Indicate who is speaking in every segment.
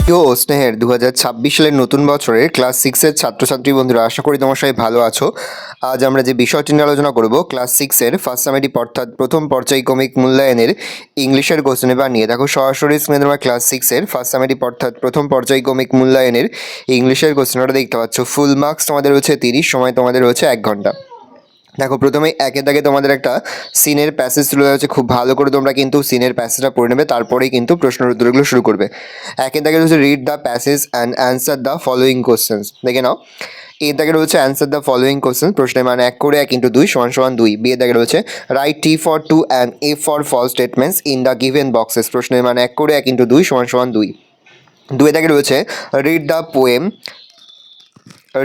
Speaker 1: প্রিয় ও স্নেহের 2026 সালের নতুন বছরের ক্লাস 6-এর ছাত্রছাত্রী বন্ধুরা, আশা করি তোমার সবাই ভালো আছো। আজ আমরা যে বিষয়টি নিয়ে আলোচনা করব, ক্লাস 6-এর ফার্স্ট সামেটিভ অর্থাৎ প্রথম পর্যায়ক্রমিক মূল্যায়নের ইংলিশের কোশ্চেন পেপার নিয়ে। দেখো সরাসরি স্ক্রিনে তোমরা ক্লাস 6-এর ফার্স্ট সামেটিভ অর্থাৎ প্রথম পর্যায়ক্রমিক মূল্যায়নের ইংলিশের কোশ্চেনটা দেখতে পাচ্ছ। ফুল মার্কস তোমাদের হচ্ছে 30, সময় তোমাদের হচ্ছে 1 ঘন্টা। দেখো প্রথমেই একে দাগে তোমাদের একটা সিনের প্যাসেজ তুলে দেওয়া হচ্ছে, খুব ভালো করে তোমরা কিন্তু সিনের প্যাসেজটা পড়ে নেবে, তারপরেই কিন্তু প্রশ্নের উত্তরগুলো শুরু করবে। একে দাগে হচ্ছে read the passage and answer the following questions, দেখে নাও। এর দাগে রয়েছে অ্যান্সার দ্য ফলোয়িং কোশ্চেন, প্রশ্নের মান 1 করে 1 × 2 = 2। বি এর দাগে রয়েছে write T for true and F for false statements in the given boxes, প্রশ্নের মান 1 করে 1 × 2 = 2। 2 এর দাগে রয়েছে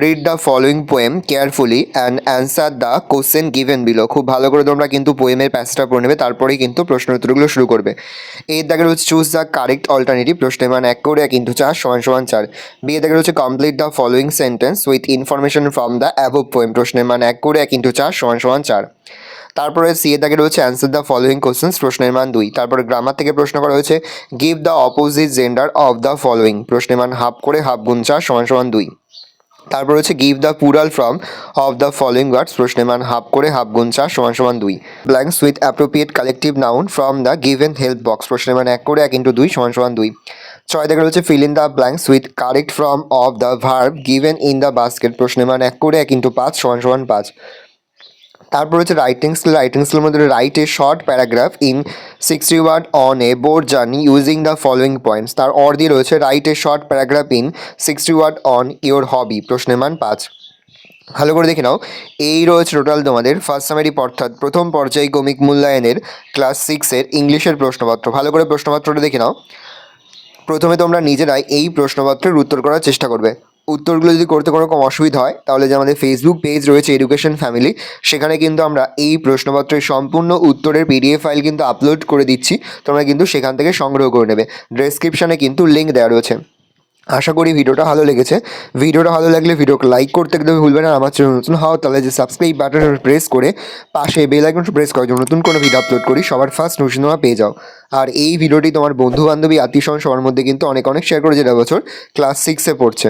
Speaker 1: read the following poem carefully and answer the question given below, খুব ভালো করে তোমরা কিন্তু পোয়েমের প্যাসেজটা পড়ে নেবে, তারপরেই কিন্তু প্রশ্নের উত্তরগুলো শুরু করবে। এর দাগে রয়েছে চুজ দ্য কারেক্ট অল্টারনেটিভ, প্রশ্নের মান 1 করে 1 × 4 = 4। বি এর দাগে রয়েছে complete the following sentence with information from the above poem, প্রশ্নের মান 1 করে 1 × 4 = 4। তারপরে সি এর দাগে রয়েছে অ্যান্সার দ্য ফলোয়িং কোশ্চেন্স, প্রশ্নের মান 2। তারপরে গ্রামার থেকে প্রশ্ন করা হয়েছে give the opposite gender of the following, প্রশ্নের মান হাফ করে হাফ গুণ 4 = 2। তারপর হচ্ছে give the plural form of the following words, প্রশ্নের মান হাফ করে হাফ গুণ 4 = 2। Blanks with appropriate collective noun from the given help box, প্রশ্নের মান 1 করে 1 × 2 = 2। 6 দেখা রয়েছে fill in the blanks with correct form of the verb given in the basket, প্রশ্নের মান 1 করে 1 × 5 = 5। তারপর হচ্ছে রাইটিং স্কিলের মধ্যে write a short paragraph in 60 word on a board journey using the following points, তার অর দিয়ে রয়েছে write a short paragraph in 60 word on your hobby, প্রশ্নের মান 5। ভালো করে দেখে নাও, এই রয়েছে টোটাল তোমাদের ফার্স্ট সামেটিভ অর্থাৎ প্রথম পর্যায়ক্রমিক মূল্যায়নের ক্লাস 6-এর ইংলিশের প্রশ্নপত্র। ভালো করে প্রশ্নপত্রটা দেখে নাও। প্রথমে তোমরা নিজেরাই এই প্রশ্নপত্রের উত্তর করার চেষ্টা করবে। উত্তরগুলো যদি করতে কোনো রকম অসুবিধা হয়, তাহলে যে আমাদের ফেসবুক পেজ রয়েছে এডুকেশন ফ্যামিলি, সেখানে কিন্তু আমরা এই প্রশ্নপত্রের সম্পূর্ণ উত্তরের পিডিএফ ফাইল কিন্তু আপলোড করে দিচ্ছি, তোমরা কিন্তু সেখান থেকে সংগ্রহ করে নেবে। ডেসক্রিপশানে কিন্তু লিঙ্ক দেওয়া রয়েছে। আশা করি ভিডিওটা ভালো লেগেছে। ভিডিওটা ভালো লাগলে ভিডিওকে লাইক করতে একদম ভুলবে না। আমার চ্যানেল নতুন হও তাহলে যে সাবস্ক্রাইব বাটন প্রেস করে পাশে বেল আইকনটা প্রেস করে যখন নতুন কোনো ভিডিও আপলোড করি সবার ফার্স্ট নোটিফিকেশন তোমরা পেয়ে যাও। আর এই ভিডিওটি তোমার বন্ধু বান্ধবী আত্মীয় স্বজন সবার মধ্যে কিন্তু অনেক শেয়ার করে, যেটা বছর ক্লাস 6-এ পড়ছে।